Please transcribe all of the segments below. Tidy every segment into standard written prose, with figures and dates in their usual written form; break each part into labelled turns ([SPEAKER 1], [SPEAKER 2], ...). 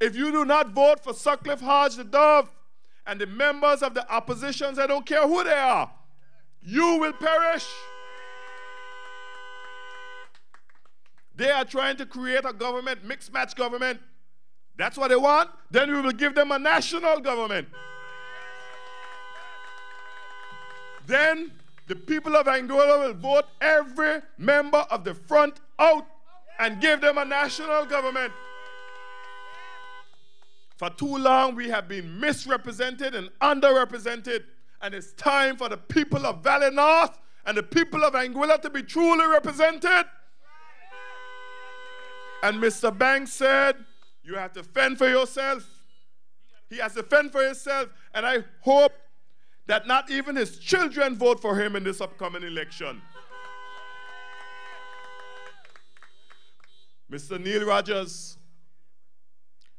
[SPEAKER 1] If you do not vote for Sutcliffe, Hodge, the Dove, and the members of the oppositions, I don't care who they are, you will perish. They are trying to create a government, mixed-match government. That's what they want. Then we will give them a national government. Then the people of Angola will vote every member of the front out and give them a national government. For too long, we have been misrepresented and underrepresented, and it's time for the people of Valley North and the people of Anguilla to be truly represented. And Mr. Banks said, you have to fend for yourself. He has to fend for himself, and I hope that not even his children vote for him in this upcoming election. Mr. Neil Rogers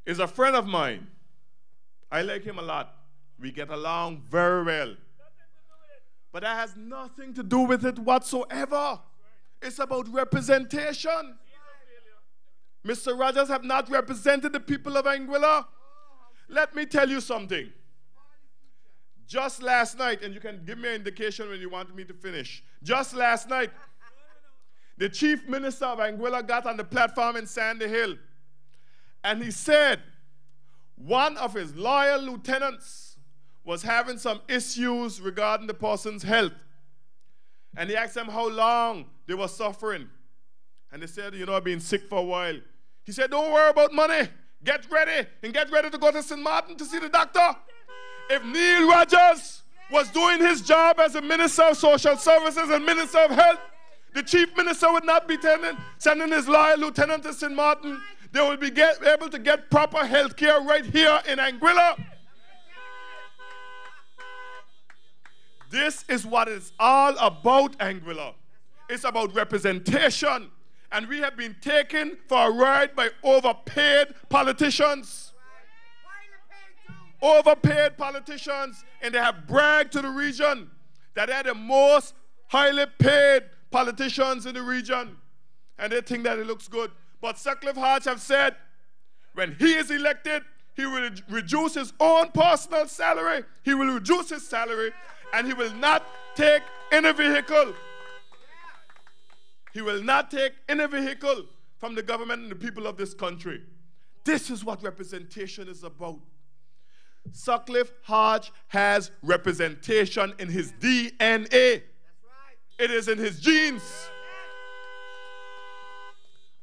[SPEAKER 1] is a friend of mine. I like him a lot. We get along very well. But that has nothing to do with it whatsoever. It's about representation. Mr. Rogers have not represented the people of Anguilla. Let me tell you something. Just last night, and you can give me an indication when you want me to finish. Just last night, the chief minister of Anguilla got on the platform in Sandy Hill, and he said one of his loyal lieutenants was having some issues regarding the person's health. And he asked them how long they were suffering. And they said, you know, I've been sick for a while. He said, don't worry about money. Get ready, and get ready to go to St. Martin to see the doctor. If Neil Rogers was doing his job as a Minister of Social Services and Minister of Health, the Chief Minister would not be sending his loyal lieutenant to St. Martin. They will be able to get proper health care right here in Anguilla. This is what it's all about, Anguilla. It's about representation. And we have been taken for a ride by overpaid politicians. Overpaid politicians, and they have bragged to the region that they're the most highly paid politicians in the region, and they think that it looks good. But Sutcliffe Hodge have said when he is elected, he will reduce his own personal salary, he will reduce his salary, and he will not take any vehicle. He will not take any vehicle from the government and the people of this country. This is what representation is about. Sutcliffe Hodge has representation in his DNA. It is in his genes.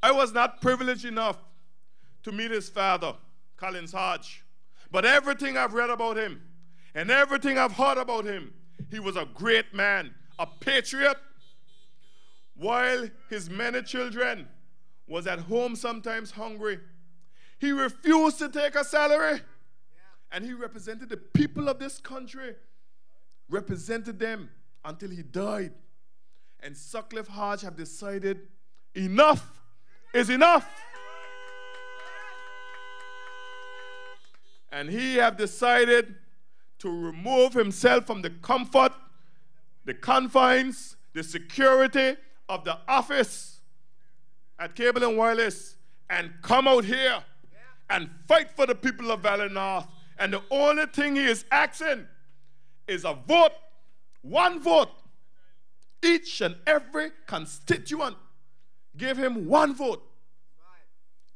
[SPEAKER 1] I was not privileged enough to meet his father, Collins Hodge. But everything I've read about him and everything I've heard about him, he was a great man, a patriot. While his many children was at home sometimes hungry, he refused to take a salary. And he represented the people of this country, represented them until he died. And Sutcliffe Hodge have decided enough is enough. And he have decided to remove himself from the comfort, the confines, the security of the office at Cable and Wireless and come out here and fight for the people of Valley North. And the only thing he is asking is a vote, one vote. Each and every constituent give him one vote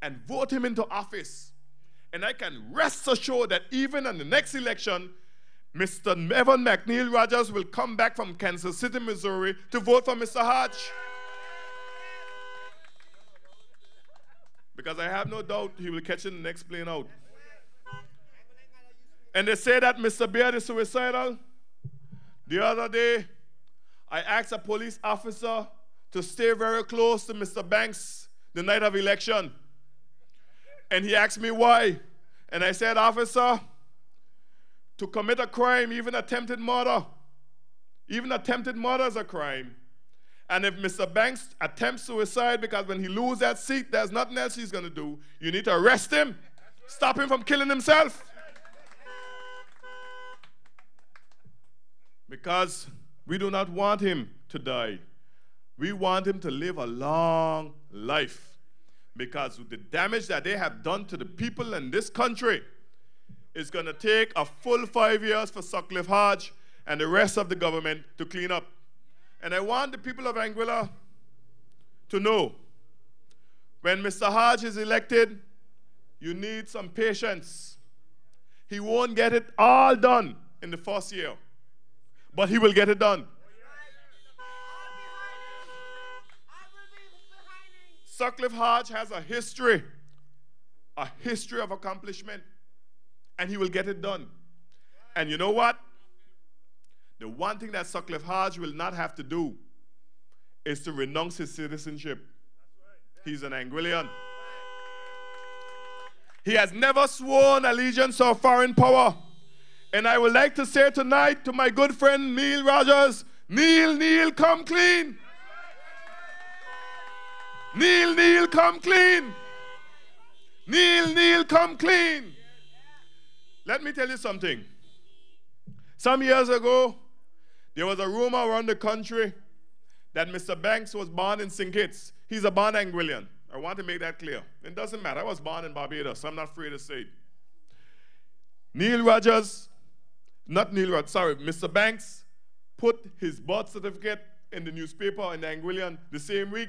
[SPEAKER 1] and vote him into office. And I can rest assured that even in the next election, Mr. Evan McNeil Rogers will come back from Kansas City, Missouri to vote for Mr. Hodge. Because I have no doubt he will catch in the next plane out. And they say that Mr. Beard is suicidal. The other day, I asked a police officer to stay very close to Mr. Banks the night of election. And he asked me why. And I said, officer, to commit a crime, even attempted murder is a crime. And if Mr. Banks attempts suicide because when he loses that seat, there's nothing else he's going to do, you need to arrest him, stop him from killing himself. Because we do not want him to die. We want him to live a long life. Because the damage that they have done to the people in this country is going to take a full 5 years for Sutcliffe, Hodge, and the rest of the government to clean up. And I want the people of Anguilla to know, when Mr. Hodge is elected, you need some patience. He won't get it all done in the first year, but he will get it done. Sutcliffe Hodge has a history of accomplishment, and he will get it done. And you know what? The one thing that Sutcliffe Hodge will not have to do is to renounce his citizenship. He's an Anguillian. He has never sworn allegiance to a foreign power. And I would like to say tonight to my good friend Neil Rogers, Neil, come clean. Neil, come clean. Neil, come clean. Let me tell you something. Some years ago, there was a rumor around the country that Mr. Banks was born in St. Kitts. He's a born Anguillian. I want to make that clear. It doesn't matter. I was born in Barbados. I'm not afraid to say it. Mr. Banks put his birth certificate in the newspaper in the Anguillian the same week.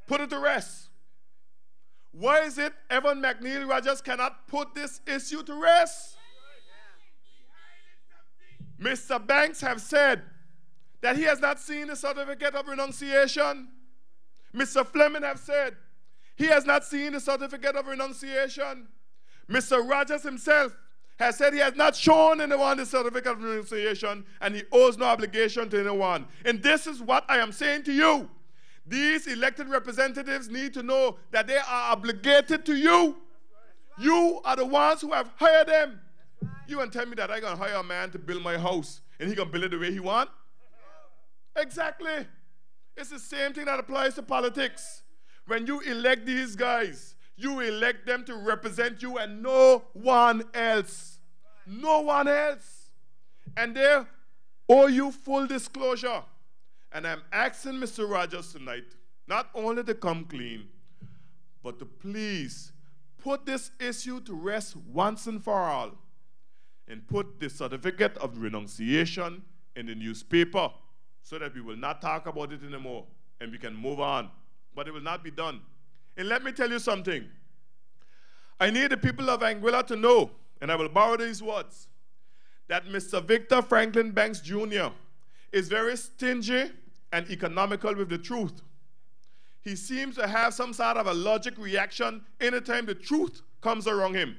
[SPEAKER 1] Put it to rest. Why is it Evan McNeil Rogers cannot put this issue to rest? Mr. Banks have said that he has not seen the certificate of renunciation. Mr. Fleming have said he has not seen the certificate of renunciation. Mr. Rogers himself has said he has not shown anyone the certificate of renunciation, and he owes no obligation to anyone. And this is what I am saying to you. These elected representatives need to know that they are obligated to you. You are the ones who have hired them. You can tell me that I'm going to hire a man to build my house and he can build it the way he wants? Exactly. It's the same thing that applies to politics. When you elect these guys, you elect them to represent you and no one else. No one else. And they owe you full disclosure. And I'm asking Mr. Rogers tonight, not only to come clean, but to please put this issue to rest once and for all, and put the certificate of renunciation in the newspaper so that we will not talk about it anymore and we can move on. But it will not be done. And let me tell you something. I need the people of Anguilla to know, and I will borrow these words, that Mr. Victor Franklin Banks Jr. is very stingy and economical with the truth. He seems to have some sort of allergic reaction anytime the truth comes around him.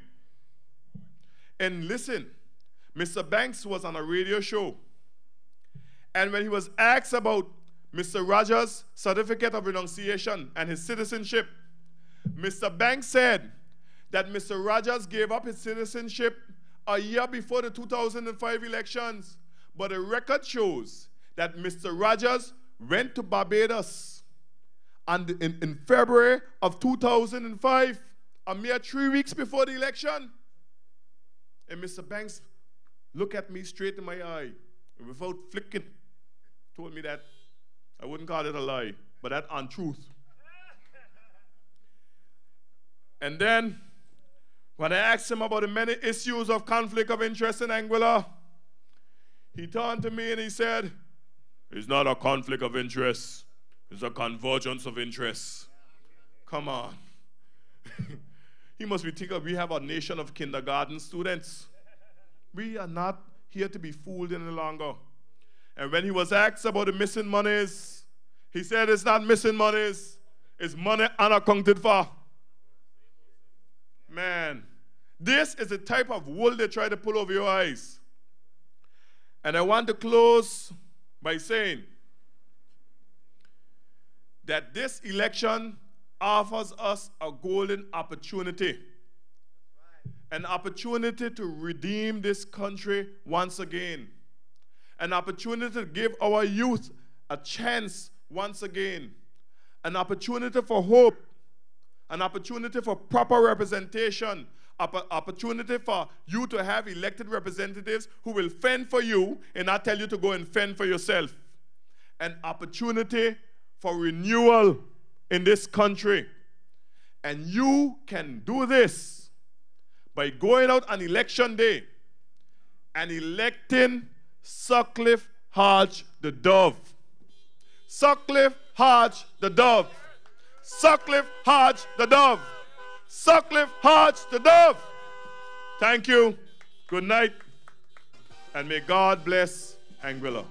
[SPEAKER 1] And listen, Mr. Banks was on a radio show, and when he was asked about Mr. Rogers' certificate of renunciation and his citizenship, Mr. Banks said that Mr. Rogers gave up his citizenship a year before the 2005 elections, but the record shows that Mr. Rogers went to Barbados in February of 2005, a mere 3 weeks before the election. And Mr. Banks looked at me straight in my eye, and without flicking, told me that I wouldn't call it a lie, but that untruth. And then, when I asked him about the many issues of conflict of interest in Anguilla, he turned to me and he said, "It's not a conflict of interest, it's a convergence of interests." Come on. He must be thinking we have a nation of kindergarten students. We are not here to be fooled any longer. And when he was asked about the missing monies, he said it's not missing monies, it's money unaccounted for. Man, this is the type of wool they try to pull over your eyes. And I want to close by saying that this election offers us a golden opportunity. An opportunity to redeem this country once again. An opportunity to give our youth a chance once again. An opportunity for hope. An opportunity for proper representation. Opportunity for you to have elected representatives who will fend for you and not tell you to go and fend for yourself. An opportunity for renewal in this country. And you can do this by going out on election day and electing Sutcliffe Hodge the Dove. Sutcliffe Hodge the Dove. Sutcliffe Hodge the Dove. Sutcliffe Hodge the Dove. Thank you. Good night. And may God bless Anguilla.